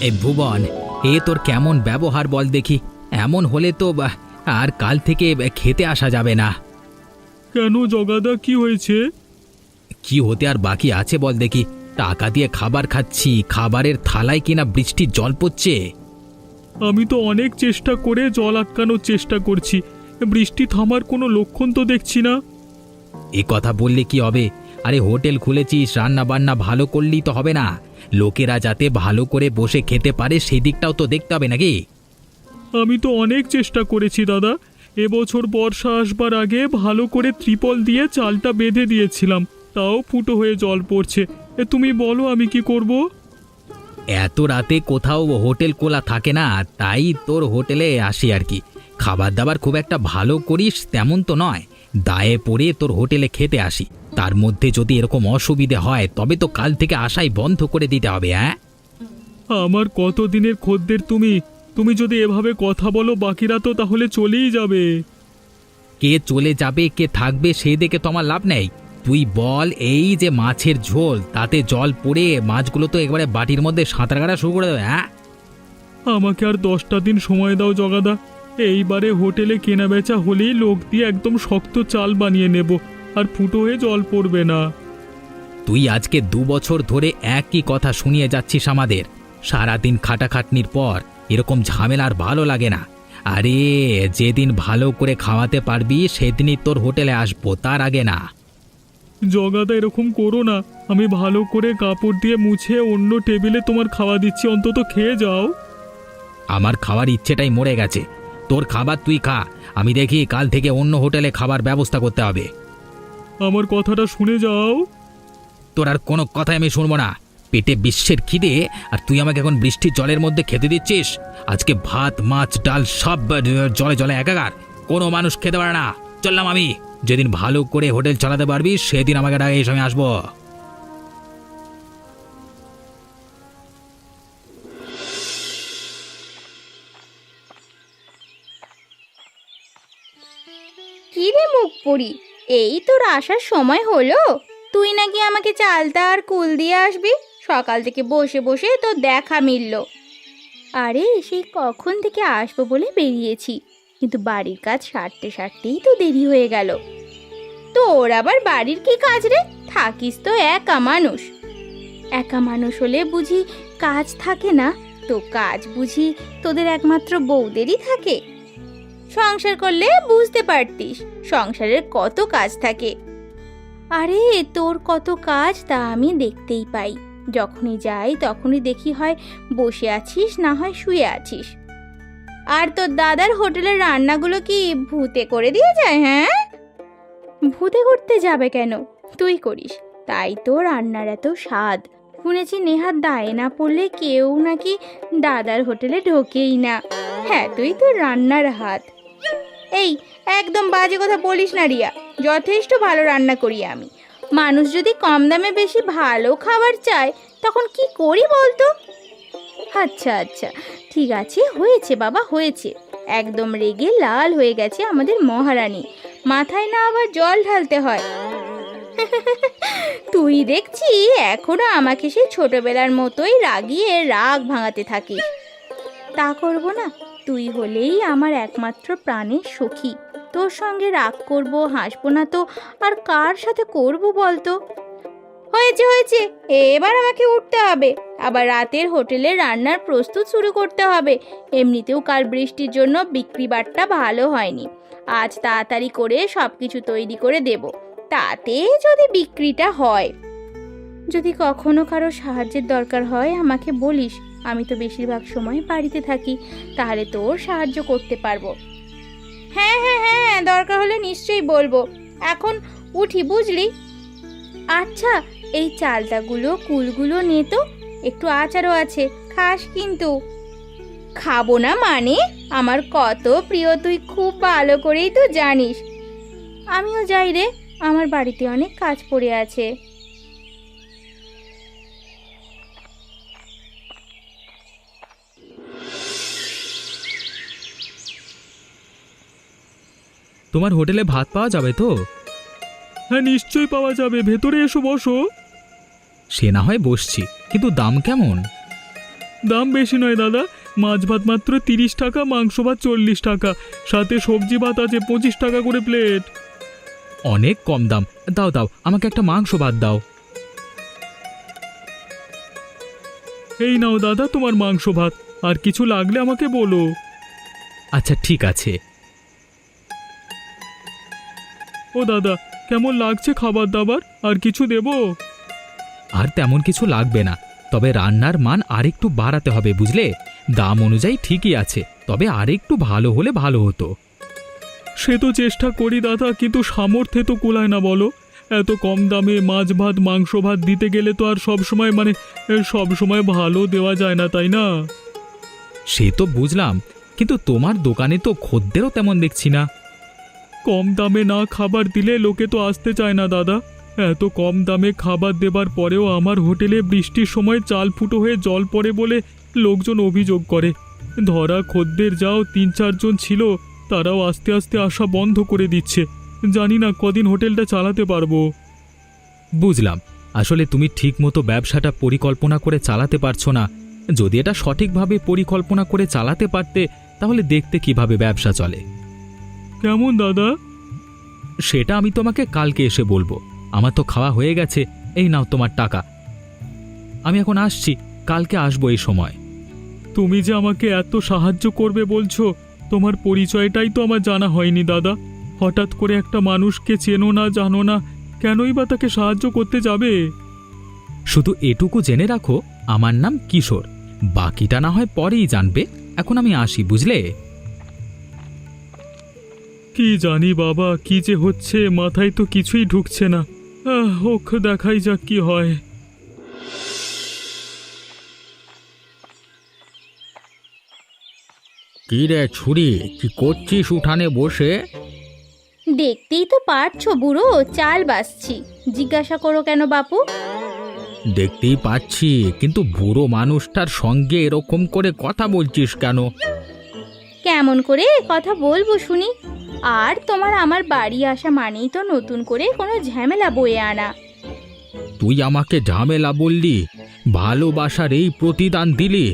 এই ভুবন, এ তোর কেমন ব্যবহার বল দেখি। এমন হলে তো আর কাল থেকে খেতে আসা যাবে না। কেন জগাদা, কি হয়েছে? কি হতে আর বাকি আছে বল দেখি। টাকা দিয়ে খাবার খাচ্ছি, খাবারের থালায় কিনা বৃষ্টির জল পড়ছে। আমি তো অনেক চেষ্টা করে জল আটকানোর চেষ্টা করছি, বৃষ্টি থামার কোনো লক্ষণ তো দেখছি না। এ কথা বললে কি হবে? আরে হোটেল খুলেছিস, রান্না বান্না ভালো করলেই তো হবে না। লোকেরা যাতে ভালো করে বসে খেতে পারে সেই দিকটাও তো দেখতে হবে নাকি? আমি তো অনেক চেষ্টা করেছি দাদা। এবছর বর্ষা আসবার আগে ভালো করে ত্রিপল দিয়ে চালটা বেঁধে দিয়েছিলাম, তাও ফুটো হয়ে জল পড়ছে। তুমি বলো আমি কি করব? এত রাতে কোথাও হোটেল খোলা থাকে না, তাই তোর হোটেলে আসি আর কি। খাবার দাবার খুব একটা ভালো করিস তেমন তো নয়, দায়ে পড়ে তোর হোটেলে খেতে আসি। তার মধ্যে যদি এরকম অসুবিধে হয় তবে তো কাল থেকে আসাই বন্ধ করে দিতে হবে। হ্যাঁ, আমার কতদিনের খদ্দের তুমি। তুমি যদি এভাবে কথা বলো বাকিরা তো তাহলে চলেই যাবে। কে চলে যাবে কে থাকবে সেই দেখে তো আমার লাভ নেই। তুই বল, এই যে মাছের ঝোল, তাতে জল পড়ে মাছগুলো তো একবারে বাটির মধ্যে সাঁতার কাটা শুরু করে দেবে। হ্যাঁ, আমাকে আর 10টা দিন সময় দাও জগাদা। এইবারে হোটেলে কেনা বেচা হলেই লোক দিয়ে একদম শক্ত চাল বানিয়ে নেব, আর ফুটো হয়ে জল পড়বে না। তুই আজকে 2 বছর ধরে একই কথা শুনিয়ে যাচ্ছিস আমাদের। সারাদিন খাটাখাটনির পর এরকম ঝামেলা আর ভালো লাগে না। আরে যেদিন ভালো করে খাওয়াতে পারবি সেদিনই তোর হোটেলে আসবো, তার আগে না। জগাদা এরকম করো না, আমি ভালো করে কাপড় দিয়ে মুছে অন্য টেবিলে তোমার খাওয়া দিচ্ছি, অন্তত খেয়ে যাও। আমার খাওয়ার ইচ্ছেটাই মরে গেছে। তোর খাবার তুই খা, আমি দেখি কাল থেকে অন্য হোটেলে খাবার ব্যবস্থা করতে হবে। আমার কথাটা শুনে যাও। তোর আর কোনো কথাই আমি শুনবো না। পেটে বিশ্বের খিদে, আর তুই আমাকে এখন বৃষ্টির জলের মধ্যে খেতে দিচ্ছিস। আজকে ভাত মাছ ডাল সব জলে জলে একাকার, কোনো মানুষ খেতে পারে না। চললাম আমি। যেদিন ভালো করে হোটেল চালাতে পারবি সেদিন আমাকে ডাকে, এই সময় আসবো। কি রে মুখ পড়ি, এই তোর আসার সময় হলো? তুই নাকি আমাকে চালতা আর কুল দিয়ে আসবি, সকাল থেকে বসে বসে তোর দেখা মিলল। আরে সেই কখন থেকে আসবো বলে বেরিয়েছি, কিন্তু বাড়ির কাজ সারতে সারতেই তো দেরি হয়ে গেল। তোর আবার বাড়ির কি কাজ রে? থাকিস তো একা মানুষ। একা মানুষ হলে বুঝি কাজ থাকে না? তো কাজ বুঝি তোদের একমাত্র বউদেরই থাকে? সংসার করলে বুঝতে পারতিস সংসারের কত কাজ থাকে। আরে তোর কত কাজ তা আমি দেখতেই পাই। যখনই যাই তখনই দেখি হয় বসে আছিস না হয় শুয়ে আছিস। আর তোর দাদার হোটেলের রান্নাগুলো কি ভূতে করে দিয়ে যায়? হ্যাঁ, ভূতে করতে যাবে কেন, তুই করিস, তাই তো রান্নার এত স্বাদ। শুনেছি নেহাত দায়ে না পড়লে কেউ নাকি দাদার হোটেলে ঢোকেই না। হ্যাঁ, তুই তো রান্নার হাত। এই একদম বাজে কথা বলিস না রিয়া, যথেষ্ট ভালো রান্না করি আমি। মানুষ যদি কম দামে বেশি ভালো খাবার চায় তখন কি করি বলতো? আচ্ছা আচ্ছা, ঠিক আছে, হয়েছে বাবা হয়েছে। একদম রেগে লাল হয়ে গেছে আমাদের মহারানী, মাথায় না আবার জল ঢালতে হয়। তুই দেখছি এখনো আমাকে সেই ছোটবেলার মতোই রাগিয়ে রাগ ভাঙাতে থাকিস। তা করব না, তুই হলেই আমার একমাত্র প্রাণের সখী। তোর সঙ্গে রাগ করব হাসবো না তো আর কার সাথে করব বলতো? হয়েছে হয়েছে, এবার আমাকে উঠতে হবে, আবার রাতের হোটেলে রান্নার প্রস্তুত শুরু করতে হবে। এমনিতেও কাল বৃষ্টির জন্য বিক্রি বাট্টা ভালো হয়নি। আজ তাড়াতাড়ি করে সব কিছু তৈরি করে দেব, তাতে যদি বিক্রিটা হয়। যদি কখনো কারো সাহায্যের দরকার হয় আমাকে বলিস, আমি তো বেশিরভাগ সময় বাড়িতে থাকি, তাহলে তোর সাহায্য করতে পারবো। হ্যাঁ হ্যাঁ হ্যাঁ, দরকার হলে নিশ্চয়ই বলবো। এখন উঠি বুঝলি। আচ্ছা, এই চালটাগুলো কুলগুলো নে তো, একটু আচারও আছে, খাস কিন্তু। খাবো না মানে? আমার কত প্রিয় তুই খুব ভালো করেই তো জানিস। আমিও যাই রে, আমার বাড়িতে অনেক কাজ পড়ে আছে। তোমার হোটেলে ভাত পাওয়া যাবে তো? হ্যাঁ নিশ্চয়ই পাওয়া যাবে, ভেতরে এসো বসো। সে না হয় বসছি, কিন্তু দাম কেমন? দাম বেশি নয় দাদা, মাছ ভাত মাত্র 30 টাকা, মাংস ভাত 40 টাকা, সাথে সবজি ভাত আছে 25 টাকা করে প্লেট। অনেক কম দাম। দাও দাও, আমাকে একটা মাংস ভাত দাও। এই নাও দাদা তোমার মাংস ভাত, আর কিছু লাগলে আমাকে বলো। আচ্ছা ঠিক আছে। ও দাদা, কেমন লাগছে খাবার দাবার? আর কিছু দেবো? আর তেমন কিছু লাগবে না, তবে রান্নার মান আরেকটু বাড়াতে হবে বুঝলে। দাম অনুযায়ী ঠিকই আছে, তবে আরেকটু ভালো হলে ভালো হতো। সে তো চেষ্টা করি দাদা, কিন্তু সামর্থ্যে তো কুলায় না বলো। এত কম দামে মাছ ভাত মাংস ভাত দিতে গেলে তো আর সব সময় ভালো দেওয়া যায় না, তাই না? সে তো বুঝলাম, কিন্তু তোমার দোকানে তো খদ্দেরও তেমন দেখছি না। কম দামে না খাবার দিলে লোকে তো আসতে চায় না দাদা। এত কম দামে খাবার দেবার পরেও আমার হোটেলে বৃষ্টির সময় চাল ফুটো হয়ে জল পড়ে বলে লোকজন অভিযোগ করে। ধরা খদ্দের যাও 3-4 জন ছিল, তারাও আস্তে আস্তে আসা বন্ধ করে দিচ্ছে। জানি না কদিন হোটেলটা চালাতে পারবো। বুঝলাম, আসলে তুমি ঠিকমতো ব্যবসাটা পরিকল্পনা করে চালাতে পারছো না। যদি এটা সঠিকভাবে পরিকল্পনা করে চালাতে পারতে, তাহলে দেখতে কিভাবে ব্যবসা চলে। কেমন দাদা? সেটা আমি তোমাকে কালকে এসে বলবো। আমার তো খাওয়া হয়ে গেছে, এই নাও তোমার টাকা। আমি এখন আসছি, কালকে আসবো এই সময়। তুমি যে আমাকে এত সাহায্য করবে বলছো, তোমার পরিচয়টাই তো আমার জানা হয়নি দাদা। হঠাৎ করে একটা মানুষকে চেনো না জানো না, কেনই বা তাকে সাহায্য করতে যাবে? শুধু এটুকু জেনে রাখো, আমার নাম কিশোর। বাকিটা না হয় পরেই জানবে। এখন আমি আসি বুঝলে। কি জানি বাবা, কি যে হচ্ছে মাথায় তো কিছুই ঢুকছে না। হোক, দেখাই যাক কি হয়। কি রে ছুরি, কি করছিস উঠানে বসে? দেখতেই তো পারছো বুড়ো, চাল বাসছি। জিজ্ঞাসা করো কেন বাপু? দেখতেই পাচ্ছি, কিন্তু বুড়ো মানুষটার সঙ্গে এরকম করে কথা বলছিস কেন? কেমন করে কথা বলবো শুনি? আর তোমার আমার বাড়ি আসা মানেই তো নতুন করে কোনো ঝামেলা বয়ে আনা। তুই আমাকে ঝামেলা বললি? ভালোবাসার এই প্রতিদান দিলি?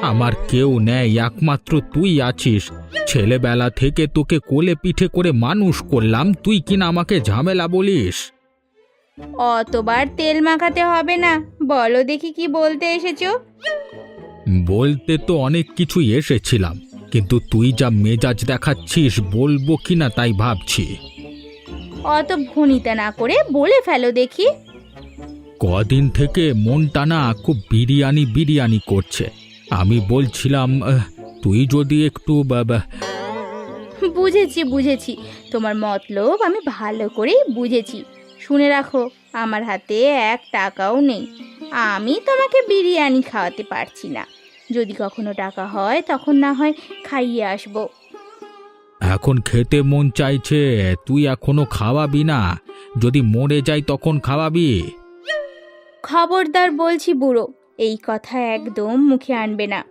আমার কেউ নেই, একমাত্র তুই আছিস। ছেলেবেলা থেকে তোকে কোলে পিঠে করে মানুষ করলাম, তুই কিনা আমাকে ঝামেলা বলিস? অতবার তেল মাখাতে হবে না, বলো দেখি কি বলতে এসেছো। বলতে তো অনেক কিছুই এসেছিলাম, কিন্তু তুই যা মেজাজ দেখাচ্ছিস বলবো কিনা তাই ভাবছি। অত ভনিতা না করে বলে ফেলো দেখি। কদিন থেকে মনটা না খুব বিরিয়ানি বিরিয়ানি করছে। আমি বলছিলাম তুই যদি একটু বুঝেছি, তোমার মতলব আমি ভালো করেই বুঝেছি। শুনে রাখো, আমার হাতে 1 টাকাও নেই। আমি তোমাকে বিরিয়ানি খাওয়াতে পারছি না। যদি কখনো টাকা হয় তখন না হয় খাইয়ে আসবো। এখন খেতে মন চাইছে, তুই এখনো খাওয়াবি না? যদি মরে যাই তখন খাওয়াবি? খবরদার বলছি বুড়ো, এই কথা একদম মুখে আনবে না।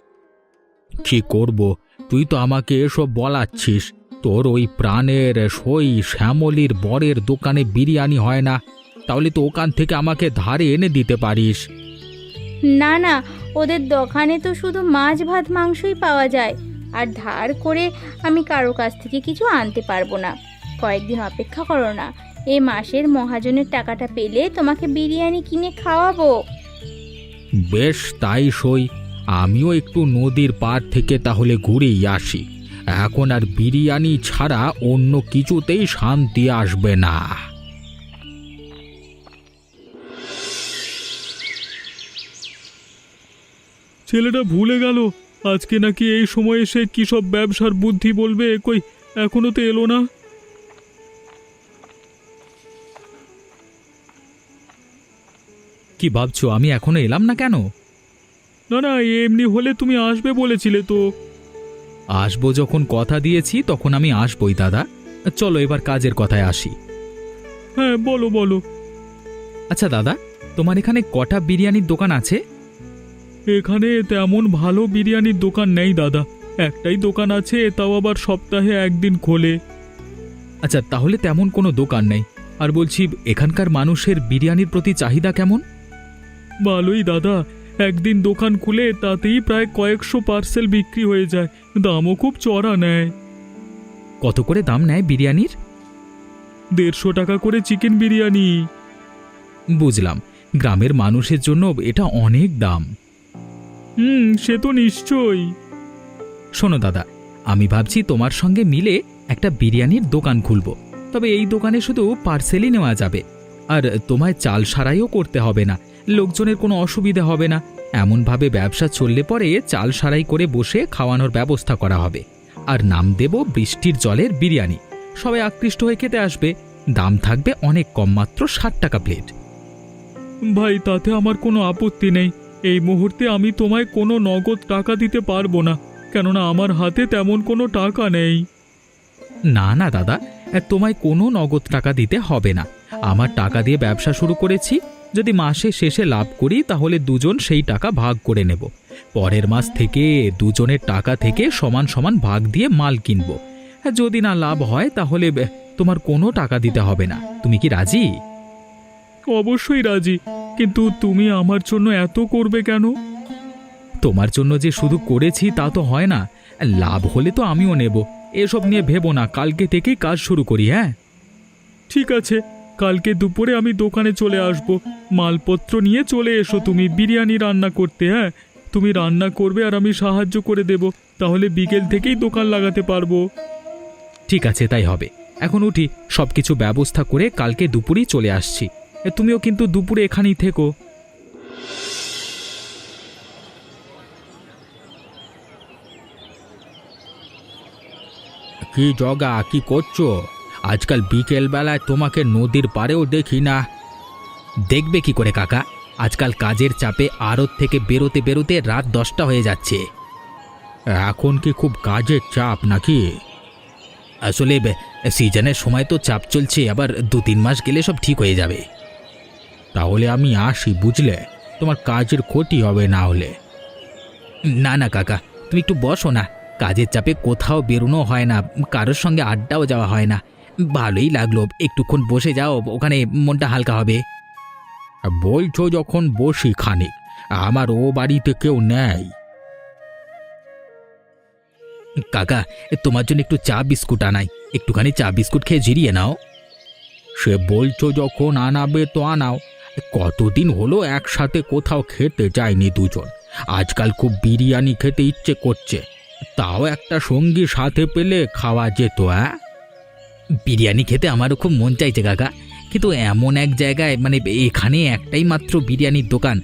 কি করব? তুই তো আমাকে এসব বলাচ্ছিস। তোর ওই প্রাণের সই শ্যামলীর বরের দোকানে বিরিয়ানি হয় না, তাহলে তো ওখান থেকে আমাকে ধারে এনে দিতে পারিস। না না, ওদের দোকানে তো শুধু মাছ ভাত মাংসই পাওয়া যায়, আর ধার করে আমি কারো কাছ থেকে কিছু আনতে পারবো না। কয়েকদিন অপেক্ষা করো না, এই মাসের মহাজনের টাকাটা পেলে তোমাকে বিরিয়ানি কিনে খাওয়াবো। বেশ, তাই সই। আমিও একটু নদীর পার থেকে তাহলে ঘুরেই আসি। এখন আর বিরিয়ানি ছাড়া অন্য কিছুতেই শান্তি আসবে না। ছেলেটা ভুলে গেল আজকে নাকি এই সময় এসে কি সব ব্যবসার বুদ্ধি বলবে। কই, এখনো তো এলো না। কি ভাবছো আমি এখনো এলাম না কেন? না না, এমনি হলে তুমি আসবে বলেছিলে তো। আসবো যখন কথা দিয়েছি তখন আমি আসবই দাদা। চলো এবার কাজের কথায় আসি। হ্যাঁ, বলো বলো। আচ্ছা দাদা, তোমার এখানে কটা বিরিয়ানির দোকান আছে? এখানে তেমন ভালো বিরিয়ানির দোকান নেই দাদা। একটাই দোকান আছে, তাও আবার সপ্তাহে 1 দিন খোলে। আচ্ছা, তাহলে তেমন কোনো দোকান নেই। আর বলছি, এখানকার মানুষের বিরিয়ানির প্রতি চাহিদা কেমন? ভালোই দাদা, একদিন দোকান খুলে তাতেই প্রায় কয়েকশো পার্সেল বিক্রি হয়ে যায়, দামও খুব চড়া নেয়। কত করে দাম নেয় বিরিয়ানির? 150 টাকা করে চিকেন বিরিয়ানি। বুঝলাম, গ্রামের মানুষের জন্য এটা অনেক দাম। সে তো নিশ্চয়ই। শোনো দাদা, আমি ভাবছি তোমার সঙ্গে মিলে একটা বিরিয়ানির দোকান খুলব। তবে এই দোকানে শুধু পার্সেলই নেওয়া যাবে, আর তোমায় চাল সারাইও করতে হবে না, লোকজনের কোনো অসুবিধা হবে না। এমনভাবে ব্যবসা চললে পরে চাল সারাই করে বসে খাওয়ানোর ব্যবস্থা করা হবে। আর নাম দেব বৃষ্টির জলের বিরিয়ানি। সবাই আকৃষ্ট হয়ে খেতে আসবে। দাম থাকবে অনেক কম, মাত্র 60 টাকা প্লেট। ভাই, তাতে আমার কোনো আপত্তি নেই। এই মুহূর্তে আমি তোমায় কোনো নগদ টাকা দিতে পারবো না, কেননা আমার হাতে তেমন কোনো টাকা নেই। না না দাদা, তোমায় কোনো নগদ টাকা দিতে হবে না। আমার টাকা দিয়ে ব্যবসা শুরু করেছি, যদি মাসের শেষে লাভ করি তাহলে দুজন সেই টাকা ভাগ করে নেব। পরের মাস থেকে দুজনের টাকা থেকে সমান সমান ভাগ দিয়ে মাল কিনব। যদি না লাভ হয় তাহলে তোমার কোনো টাকা দিতে হবে না। তুমি কি রাজি? অবশ্যই রাজি, কিন্তু তুমি আমার জন্য এত করবে কেন? তোমার জন্য যে শুধু করেছি তা তো হয় না, লাভ হলে তো আমিও নেব। এসব নিয়ে ভেবো না, কালকে থেকেই কাজ শুরু করি। হ্যাঁ, ঠিক আছে, কালকে দুপুরে আমি দোকানে চলে আসব। মালপত্র নিয়ে চলে এসো তুমি বিরিয়ানি রান্না করতে। হ্যাঁ, তুমি রান্না করবে আর আমি সাহায্য করে দেব, তাহলে বিকেল থেকেই দোকান লাগাতে পারবো। ঠিক আছে, তাই হবে। এখন উঠি, সব কিছু ব্যবস্থা করে কালকে দুপুরেই চলে আসছি। তুমিও কিন্তু দুপুরে এখানেই থেকো। কি জগা, কি করছো? আজকাল বিকেল বেলায় তোমাকে নদীর পাড়েও দেখি না। দেখবে কি করে কাকা, আজকাল কাজের চাপে আড়ত থেকে বেরোতে বেরোতে রাত 10টা হয়ে যাচ্ছে। এখন কি খুব কাজের চাপ নাকি? আসলে সিজনের সময় তো চাপ চলছে, আবার 2-3 মাস গেলে সব ঠিক হয়ে যাবে। তাহলে আমি আসি, বুঝলে? তোমার কাজের ক্ষতি হবে না হলে। না না কাকা, তুমি একটু বসো না। কাজের চাপে কোথাও বেরোনো হয় না, কারোর সঙ্গে আড্ডাও যাওয়া হয় না। ভালোই লাগলো, একটুক্ষণ বসে যাও, ওখানে মনটা হালকা হবে। বলছো যখন বসি খানিক, আমার ও বাড়িতে কেউ নেই। কাকা, তোমার জন্য একটু চা বিস্কুট আনাই, একটুখানি চা বিস্কুট খেয়ে জিরিয়ে নাও। সে বলছো যখন আনাবে তো আনাও। কতদিন হলো একসাথে কোথাও খেতে যায়নি দুজন, আজকাল খুব বিরিয়ানি খেতে ইচ্ছে করছে। তাও একটা সঙ্গী সাথে পেলে খাওয়া যেত। বিরিয়ানি খেতে আমারও খুব মন চাইছে কাকা, কিন্তু এমন এক জায়গায়, মানে এখানে একটাই মাত্র বিরিয়ানির দোকান,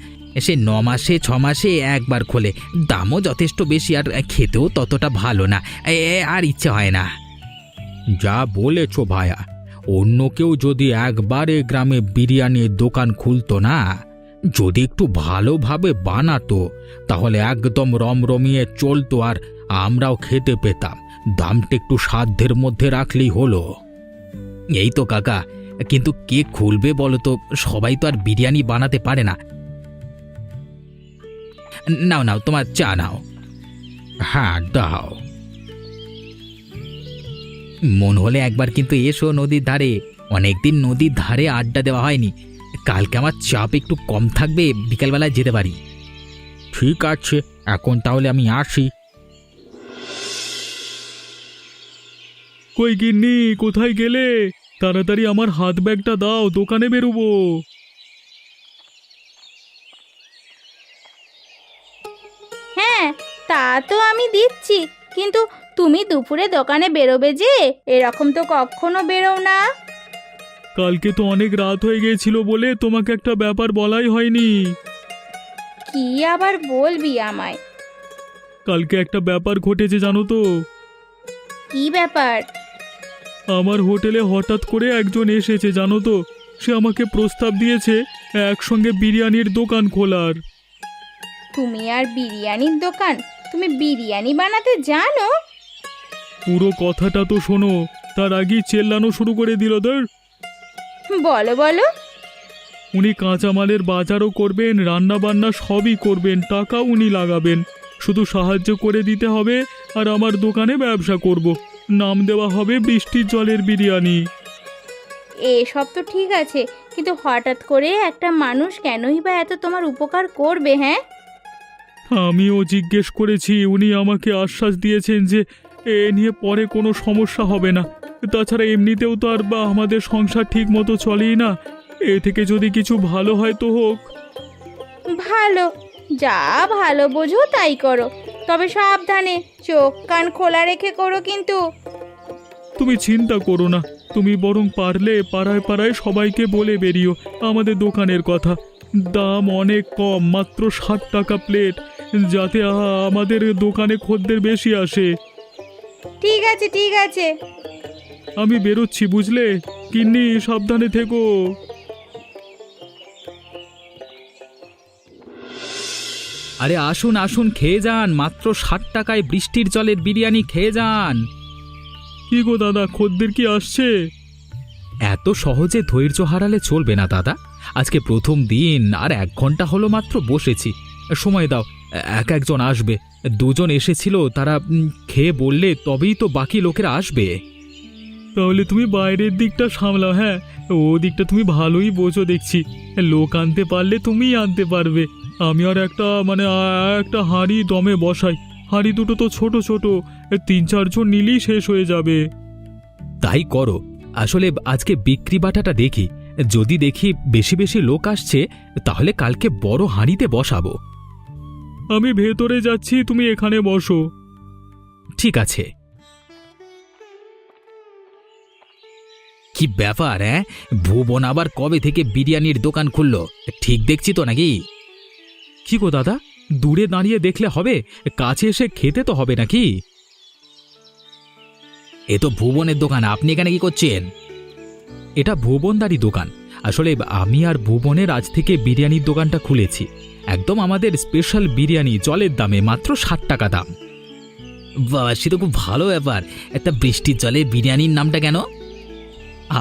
সে 9 মাসে 6 মাসে একবার খোলে, দামও যথেষ্ট বেশি, আর খেতেও ততটা ভালো না। আর ইচ্ছে হয় না। যা বলেছো ভায়া, অন্য কেউ যদি একবারে গ্রামে বিরিয়ানির দোকান খুলতো না, যদি একটু ভালোভাবে বানাতো, তাহলে একদম রমরমিয়ে চলতো, আর আমরাও খেতে পেতাম। দামটা একটু সাধ্যের মধ্যে রাখলেই হলো। এই তো কাকা, কিন্তু কে খুলবে বলো তো? সবাই তো আর বিরিয়ানি বানাতে পারে না। নাও নাও, তোমার চা নাও। হ্যাঁ দাও। মন হলে একবার কিন্তু এসো নদীর ধারে, অনেকদিন নদীর ধারে আড্ডা দেওয়া হয়নি। কালকে আমার চাপ একটু কম থাকবে, বিকেলবেলায় যেতে পারি। ঠিক আছে, এখন তাহলে আমি আসি। কই গিন্নি, কোথায় গেলে? তাড়াতাড়ি আমার হাত ব্যাগটা দাও, দোকানে বেরোবো। হ্যাঁ, তা তো আমি দিচ্ছি, কিন্তু তুমি দুপুরে দোকানে বেরোবে যে, এরকম তো কখনো বেরো না। কালকে তো অনেক রাত হয়ে গিয়েছিল বলে তোমাকে একটা ব্যাপার বলাই হয়নি। কি আবার বলবি আমায়? কালকে একটা ব্যাপার ঘটেছে জানো তো? কি ব্যাপার? আমার হোটেলে হঠাৎ করে একজন এসেছে জানো তো, সে আমাকে প্রস্তাব দিয়েছে একসঙ্গে বিরিয়ানির দোকান খোলার। তুমি আর বিরিয়ানির দোকান? তুমি বিরিয়ানি বানাতে জানো? পুরো কথাটা তো শোনো, তার আগেই চেল্লানো শুরু করে দিল। ধর, বলো বলো। উনি কাঁচামালের বাজারও করবেন, রান্না বান্না সবই করবেন, টাকা উনি লাগাবেন, শুধু সাহায্য করে দিতে হবে, আর আমার দোকানে ব্যবসা করব। নাম দেওয়া হবে বৃষ্টির জলের বিরিয়ানি। এসব তো ঠিক আছে, কিন্তু হঠাৎ করে একটা মানুষ কেনই বা এত তোমার উপকার করবে? হ্যাঁ, আমিও জিজ্ঞেস করেছি, উনি আমাকে আশ্বাস দিয়েছেন যে এ নিয়ে পরে কোনো সমস্যা হবে না। তাছাড়া এমনিতেও তো আর বা আমাদের সংসার ঠিক মতো চলেই না। এ থেকে যদি কিছু ভালো হয় তো হোক। ভালো, যা ভালো বোঝো তাই করো, তবে সাবধানে, চোখ কান খোলা রেখে করো কিন্তু। তুমি চিন্তা করো না, তুমি বরং পারলে পাড়ায় পাড়ায় সবাইকে বলে বেরিও আমাদের দোকানের কথা। দাম অনেক কম, মাত্র 60 টাকা প্লেট, যাতে আমাদের দোকানে খদ্দের বেশি আসে। ঠিক আছে ঠিক আছে। আমি বেরোচ্ছি, বুঝলে গিন্নি, সাবধানে থেকো। আরে আসুন আসুন, খেয়ে যান, মাত্র 60 টাকায় বৃষ্টির জলের বিরিয়ানি খেয়ে যান। কি গো দাদা, খদ্দের কি আসছে? এত সহজে ধৈর্য হারালে চলবে না দাদা। আজকে প্রথম দিন, আর 1 ঘন্টা হলো মাত্র বসেছি। সময় দাও, এক একজন আসবে। 2 জন এসেছিল, তারা খেয়ে বললে তবেই তো বাকি লোকেরা আসবে। তাহলে তুমি বাইরের দিকটা সামলাও। হ্যাঁ, ও দিকটা তুমি ভালোই বোঝো দেখছি। লোক আনতে পারলে তুমিই আনতে পারবে। আমি আর একটা হাঁড়ি দমে বসাই। হাঁড়ি দুটো তো ছোট ছোট, 3-4 জন নিলেই শেষ হয়ে যাবে। তাই করো। আসলে আজকে বিক্রি বাটাটা দেখি, যদি দেখি বেশি বেশি লোক আসছে তাহলে কালকে বড় হাঁড়িতে বসাবো। আমি ভেতরে যাচ্ছি, তুমি এখানে বসো। ঠিক আছে। কি ব্যাপার, হ্যাঁ? ভুবন আবার কবে থেকে বিরিয়ানির দোকান খুললো? ঠিক দেখছি তো নাকি? কি গো দাদা, দূরে দাঁড়িয়ে দেখলে হবে, কাছে এসে খেতে তো হবে নাকি? এ তো ভুবনের দোকান, আপনি এখানে কি করছেন? এটা ভুবনদারি দোকান। আসলে আমি আর ভুবনের আজ থেকে বিরিয়ানির দোকানটা খুলেছি। একদম আমাদের স্পেশাল বিরিয়ানি, জলের দামে, মাত্র 60 টাকা দাম। বাহ, সে তো খুব ভালো ব্যাপার। একটা বৃষ্টির জলে বিরিয়ানির নামটা কেন?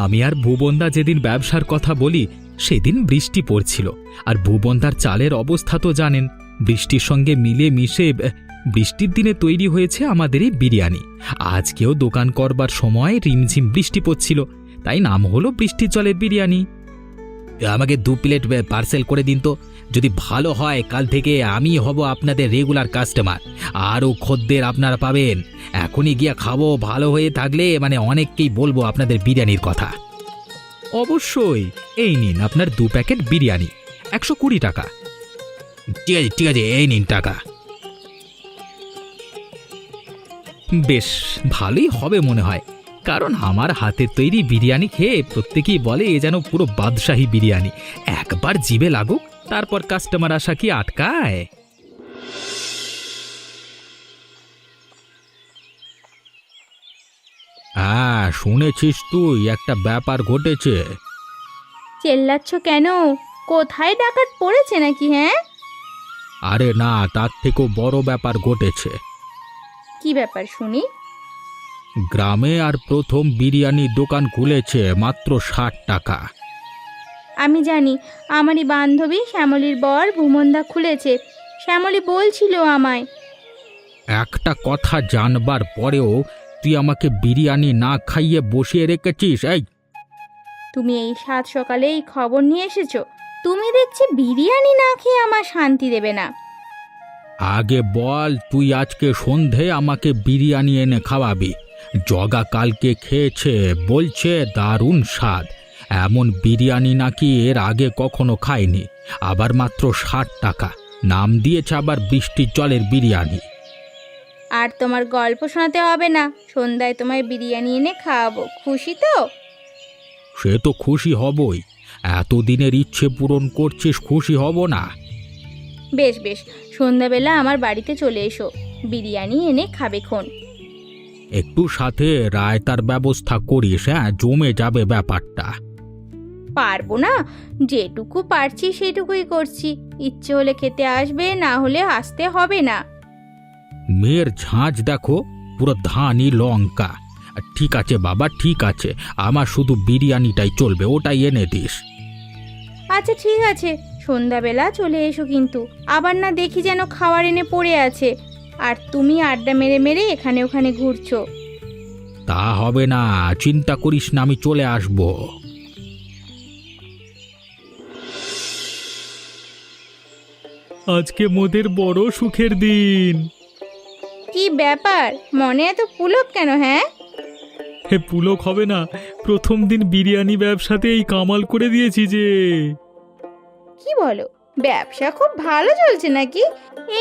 আমি আর ভুবনদা যেদিন ব্যবসার কথা বলি সেদিন বৃষ্টি পড়ছিল, আর ভুবনদার চালের অবস্থা তো জানেন, বৃষ্টির সঙ্গে মিলে মিশে বৃষ্টির দিনে তৈরি হয়েছে আমাদের এই বিরিয়ানি। আজকেও দোকান করবার সময় রিমঝিম বৃষ্টি পড়ছিল, তাই নাম হলো বৃষ্টির জলের বিরিয়ানি। আমাকে 2 প্লেট পার্সেল করে দিন তো। যদি ভালো হয় কাল থেকে আমি হব আপনাদের রেগুলার কাস্টমার, আরও খদ্দের আপনারা পাবেন। এখনই গিয়া খাবো, ভালো হয়ে থাকলে অনেককেই বলবো আপনাদের বিরিয়ানির কথা। অবশ্যই, এই নিন আপনার 2 প্যাকেট বিরিয়ানি, 120 টাকা। ঠিক আছে ঠিক আছে, এই নিন টাকা। বেশ ভালোই হবে মনে হয়, কারণ আমার হাতের তৈরি বিরিয়ানি খেয়ে প্রত্যেকেই বলে এ যেন পুরো বাদশাহী বিরিয়ানি। একবার জিভে লাগুক, তারপর কাস্টমার আসা কি আটকায়? হ্যাঁ, শুনেছিস তুই একটা ব্যাপার ঘটেছে? চেল্লাচ্ছ কেন? কোথায় ডাকাত পড়েছে নাকি? হ্যাঁ, আরে না, তার থেকেও বড় ব্যাপার ঘটেছে। কি ব্যাপার শুনি? গ্রামে আর প্রথম বিরিয়ানির দোকান খুলেছে, মাত্র 60 টাকা। আমি জানি, আমারই বান্ধবী শ্যামলীর বর ভুমনদা খুলেছে। শ্যামলী বলছিল আমায়। একটা কথা জানবার পরেও তুই আমাকে বিরিয়ানি না খাইয়ে বসিয়ে রেখেছিস। এই, তুমি এই 7 সকালে এই খবর নিয়ে এসেছো? তুমি দেখছি বিরিয়ানি না খেয়ে আমার শান্তি দেবে না। আগে বল, তুই আজকে সন্ধে আমাকে বিরিয়ানি এনে খাওয়াবি। জগা কালকে খেয়েছে, বলছে দারুণ স্বাদ। এমন বিরিয়ানি নাকি এর আগে কখনো খায়নি। আবার মাত্র 60 টাকা, নাম দিয়েছে আবার বৃষ্টির জলের বিরিয়ানি। আর তোমার গল্প শোনাতে হবে না, সন্ধ্যায় তোমায় বিরিয়ানি এনে খাওয়াবো। খুশি তো? সে তো খুশি হবই, এতদিনের ইচ্ছে পূরণ করছিস, খুশি হব না? বেশ বেশ, সন্ধ্যাবেলা আমার বাড়িতে চলে এসো, বিরিয়ানি এনে খাবে খন। একটু সাথে রায়তার ব্যবস্থা করিস, হ্যাঁ, জমে যাবে ব্যাপারটা। পারবো না, যেটুকু পারছি সেটুকুই করছি। ইচ্ছে হলে খেতে আসবে, না হলে আসতে হবে না। মেয়ের ঝাঁঝ দেখো, পুরো ধানি লঙ্কা। ঠিক আছে বাবা, ঠিক আছে, আমার শুধু বিরিয়ানিটাই চলবে, ওটাই এনে দিস। আচ্ছা ঠিক আছে, সন্ধ্যাবেলা চলে এসো কিন্তু। আবার না দেখি যেন খাবার এনে পড়ে আছে, আর তুমি আড্ডা মেরে মেরে এখানে ওখানে ঘুরছো। তা হবে না, চিন্তা করিস না, আমি চলে আসবো। আজকে মোদের বড় সুখের দিন। কি ব্যাপার, মনে এত পুলক কেন? হ্যাঁ, হে, পুলক হবে না, প্রথম দিন বিরিয়ানি ব্যবসাতে এই কামাল করে দিয়েছি যে। কি বলো, ব্যবসা খুব ভালো চলছে নাকি?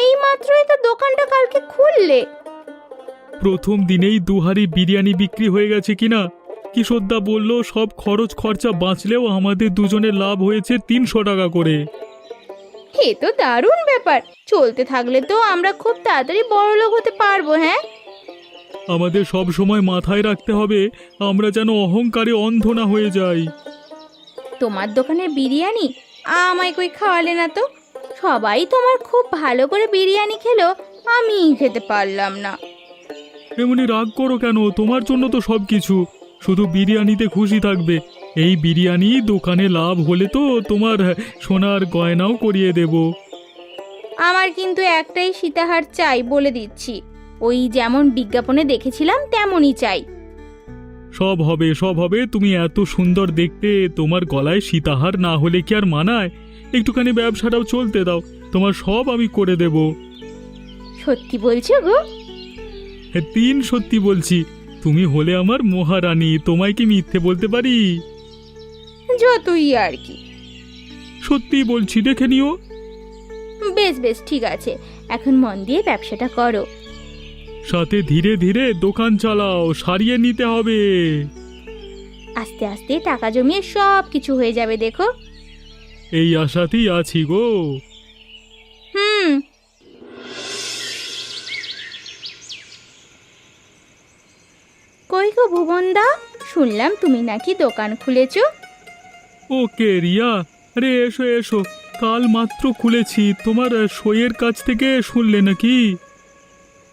এই মাত্রই তো দোকানটা কালকে খুললে। প্রথম দিনেই 2 হাঁড়ি বিরিয়ানি বিক্রি হয়ে গেছে কিনা। কিশোরদা বলল সব খরচ খরচা বাঁচলেও আমাদের দুজনের লাভ হয়েছে 300 টাকা করে। এ তো দারুণ ব্যাপার, চলতে থাকলে তো আমরা খুব তাড়াতাড়ি বড়লোক হতে পারবো। হ্যাঁ, আমাদের সব সময় মাথায় রাখতে হবে আমরা যেন অহংকারে অন্ধ না হয়ে যাই। তোমার দোকানের বিরিয়ানি আমায় কই খাওয়ালে না তো? সবাই তোমার খুব ভালো করে বিরিয়ানি খেলো, আমি খেতে পারলাম না। এমনি রাগ করো কেন? তোমার জন্য তো সব কিছু, শুধু বিরিয়ানিতে খুশি থাকবে। এই বিরিয়ানি দোকানে লাভ হলে তো তোমার সোনার গয়নাও করিয়ে দেব। আমার কিন্তু একটাই সীতাহার চাই, বলে দিচ্ছি। ওই যেমন বিজ্ঞাপনে দেখেছিলাম তেমনই চাই। সব হবে, সব হবে। তুমি এত সুন্দর দেখতে, তোমার গলায় সীতাহার না হলে কি আর মানায়? একটুখানি ব্যবসাটাও চলতে দাও, তোমার সব আমি করে দেব। সত্যি বলছো গো? হ্যাঁ, 3 সত্যি বলছি। তুমি হলে আমার মহারানী, তোমায় কি মিথ্যে বলতে পারি? যতই আর কি। সত্যি বলছি, দেখে নিও। বেশ বেশ, ঠিক আছে, এখন মন দিয়ে ব্যবসাটা করো। সাথে ধীরে ধীরে দোকান চালাও, সারিয়ে নিতে হবে। আস্তে আস্তে টাকা জমিয়ে সব কিছু হয়ে যাবে, দেখো। এই আশাতেই আছি গো। হুম। কই গো ভুবনদা, শুনলাম তুমি নাকি দোকান খুলেছো? ওকে রিয়া, আরে এসো এসো, কাল মাত্র খুলেছি। তোমার সইয়ের কাছ থেকে শুনলে নাকি?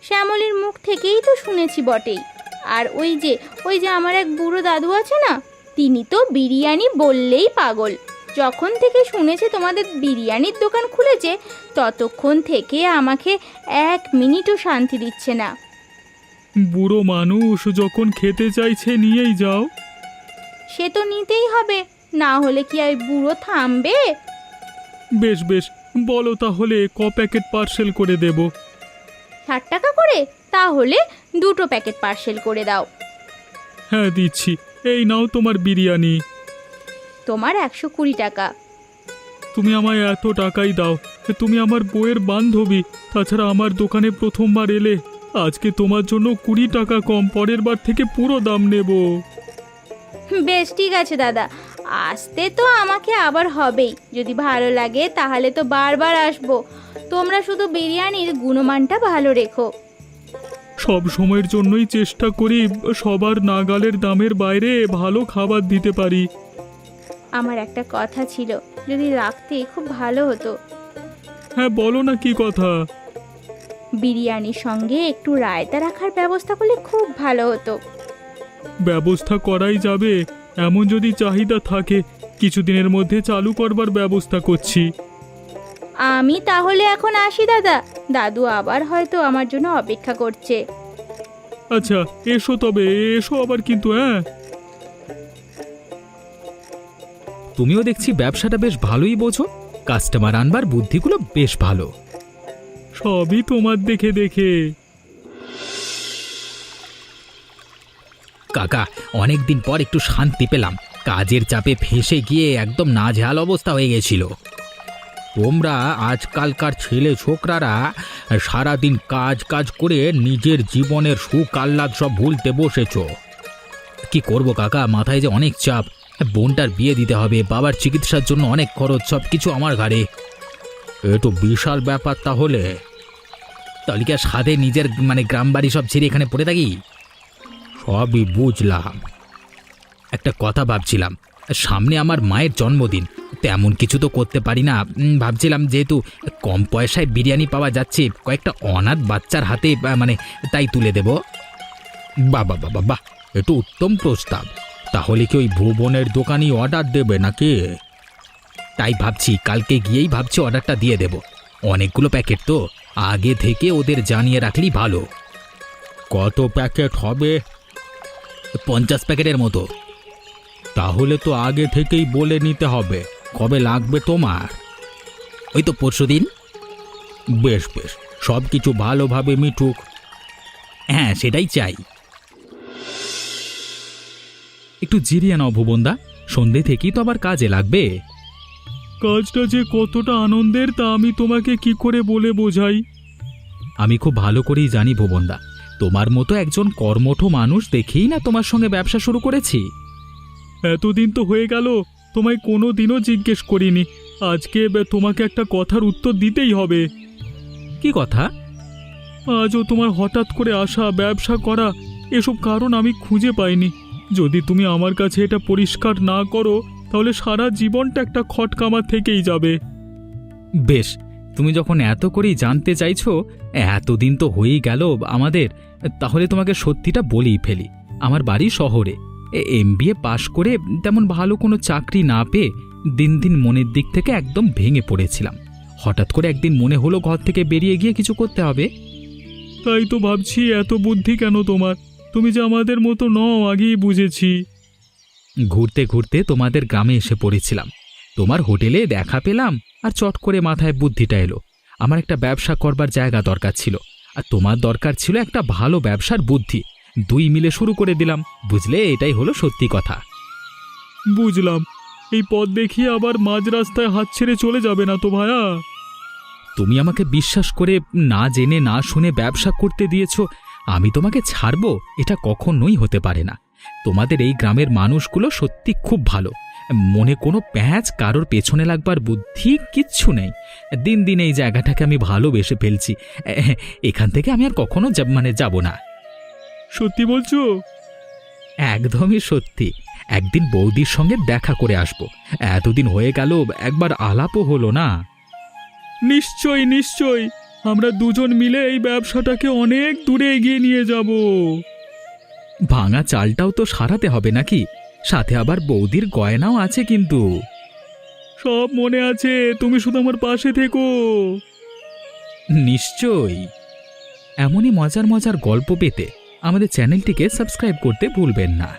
শ্যামলীর মুখ থেকেই তো শুনেছি বটেই। আর ওই যে আমার এক বুড়ো দাদু আছে না, তিনি তো বিরিয়ানি বললেই পাগল। যখন থেকে শুনেছে তোমাদের বিরিয়ানির দোকান খুলেছে, ততক্ষণ থেকে আমাকে 1 মিনিটও শান্তি দিচ্ছে না। বুড়ো মানুষ যখন খেতে চাইছে নিয়েই যাও। সে তো নিতেই হবে, না হলে কি আর বুড়ো থামবে? বেশ বেশ, বলো তাহলে ক প্যাকেট পার্সেল করে দেব? 60 টাকা করে? তাহলে 2 প্যাকেট পার্সেল করে দাও। হ্যাঁ দিচ্ছি, এই নাও তোমার বিরিয়ানি। তোমার 120 টাকা। তুমি আমায় এত টাকাই দাও, তুমি আমার বউয়ের বান্ধবী, তাছাড়া আমার দোকানে প্রথমবার এলে। আজকে তোমার জন্য 20 টাকা কম, পরের বার থেকে পুরো দাম নেব। বেশ ঠিক আছে দাদা, আসতে তো আমাকে আবার হবেই। যদি ভালো লাগে তাহলে তো বারবার আসবো। তোমরা শুধু বিরিয়ানির গুণমানটা ভালো রেখো। সব সময়ের জন্যই চেষ্টা করি সবার নাগালের দামের বাইরে ভালো খাবার দিতে পারি। আমার একটা কথা ছিল, যদি রাখতে খুব ভালো হতো। হ্যাঁ বলো না, কি কথা? বিরিয়ানির সঙ্গে একটু রায়তা রাখার ব্যবস্থা করলে খুব ভালো হতো। ব্যবস্থা করাই যাবে, এমন যদি চাহিদা থাকে কিছুদিনের মধ্যে চালু করবার ব্যবস্থা করছি। আমি তাহলে এখন আসি দাদা, দাদু আবার হয়তো আমার জন্য অপেক্ষা করছে। আচ্ছা এসো, তবে এসো আবার কিন্তু। হ্যাঁ, তুমিও দেখছি ব্যবসাটা বেশ ভালোই বোঝো, কাস্টমার আনবার বুদ্ধিগুলো বেশ ভালো। সবই তোমার দেখে দেখে। কাকা, অনেকদিন পর একটু শান্তি পেলাম। কাজের চাপে ফেঁসে গিয়ে একদম নাজেহাল অবস্থা হয়ে গেছিল। তোমরা আজকালকার ছেলে ছোকরারা সারাদিন কাজ কাজ করে নিজের জীবনের সুখ আহ্লাদ সব ভুলতে বসেছ। কি করব কাকা, মাথায় যে অনেক চাপ। বোনটার বিয়ে দিতে হবে, বাবার চিকিৎসার জন্য অনেক খরচ, সব কিছু আমার ঘাড়ে। এ তো বিশাল ব্যাপার। তাহলে কি আর সাথে নিজের গ্রাম বাড়ি সব ছেড়ে এখানে পড়ে থাকি? সবই বুঝলাম। একটা কথা ভাবছিলাম, সামনে আমার মায়ের জন্মদিন, তেমন কিছু তো করতে পারি না। ভাবছিলাম যেহেতু কম পয়সায় বিরিয়ানি পাওয়া যাচ্ছে, কয়েকটা অনাথ বাচ্চার হাতে তাই তুলে দেব। বাবা বাবা বাহ, একটু উত্তম প্রস্তাব। তাহলে কি ওই ভুবনের দোকানই অর্ডার দেবে নাকি? তাই ভাবছি, কালকে গিয়েই ভাবছি অর্ডারটা দিয়ে দেব। অনেকগুলো প্যাকেট তো, আগে থেকে ওদের জানিয়ে রাখলেই ভালো। কত প্যাকেট হবে? 50 প্যাকেটের মতো। তাহলে তো আগে থেকেই বলে নিতে হবে। কবে লাগবে তোমার? ওই তো পরশুদিন। বেশ বেশ, সব কিছু ভালোভাবে মিটুক। হ্যাঁ, সেটাই চাই। একটু জিরিয়ে নাও ভুবনদা, সন্ধে থেকেই তো আবার কাজে লাগবে। কাজটা যে কতটা আনন্দের তা আমি তোমাকে কি করে বলে বোঝাই। আমি খুব ভালো করেই জানি ভুবনদা, তোমার মতো একজন কর্মঠ মানুষ দেখেই না তোমার সঙ্গে ব্যবসা শুরু করেছি। এতদিন তো হয়ে গেল, তোমায় কোনো দিনও জিজ্ঞেস করিনি। আজকে তোমাকে একটা কথার উত্তর দিতেই হবে। কি কথা? আজও তোমার হঠাৎ করে আসা, ব্যবসা করা, এসব কারণ আমি খুঁজে পাইনি। যদি তুমি আমার কাছে এটা পরিষ্কার না করো তাহলে সারা জীবনটা একটা খটকামা থেকেই যাবে। বেশ, তুমি যখন এত করেই জানতে চাইছো, এতদিন তো হয়েই গেল আমাদের, তাহলে তোমাকে সত্যিটা বলেই ফেলি। আমার বাড়ি শহরে, MBA পাশ করে তেমন ভালো কোনো চাকরি না পেয়ে দিন দিন মনের দিক থেকে একদম ভেঙে পড়েছিলাম। হঠাৎ করে একদিন মনে হলো ঘর থেকে বেরিয়ে গিয়ে কিছু করতে হবে। তাই তো ভাবছি এত বুদ্ধি কেন তোমার? তুমি যে আমাদের মতো নও আগেই বুঝেছি। ঘুরতে ঘুরতে তোমাদের গ্রামে এসে পড়েছিলাম, তোমার হোটেলে দেখা পেলাম, আর চট করে মাথায় বুদ্ধিটা এলো। আমার একটা ব্যবসা করবার জায়গা দরকার ছিল, আর তোমার দরকার ছিল একটা ভালো ব্যবসার বুদ্ধি। দুই মিলে শুরু করে দিলাম, বুঝলে? এটাই হলো সত্যি কথা। বুঝলাম। এই পথ দেখিয়ে আবার মাঝ রাস্তায় হাত ছেড়ে চলে যাবে না তো ভায়া? তুমি আমাকে বিশ্বাস করে না জেনে না শুনে ব্যবসা করতে দিয়েছ, আমি তোমাকে ছাড়বো? এটা কখনোই হতে পারে না। তোমাদের এই গ্রামের মানুষগুলো সত্যি খুব ভালো, মনে কোনো প্যাঁচ, কারোর পেছনে লাগবার বুদ্ধি কিচ্ছু নেই। দিন দিন এই জায়গাটাকে আমি ভালোবেসে ফেলছি। এখান থেকে আমি আর কখনো যাব না। সত্যি বলছো? একদমই সত্যি। একদিন বৌদির সঙ্গে দেখা করে আসবো, এতদিন হয়ে গেল একবার আলাপও হলো না। নিশ্চয়ই নিশ্চয়ই, আমরা দুজন মিলে এই ব্যবসাটাকে অনেক দূরে এগিয়ে নিয়ে যাব। ভাঙা চালটাও তো সারাতে হবে নাকি? সাথে আবার বৌদির গয়নাও আছে কিন্তু। সব মনে আছে, তুমি শুধু আমার পাশে থেকো। নিশ্চয়ই। এমনই মজার মজার গল্প পেতে আমাদের চ্যানেলটিকে সাবস্ক্রাইব করতে ভুলবেন না।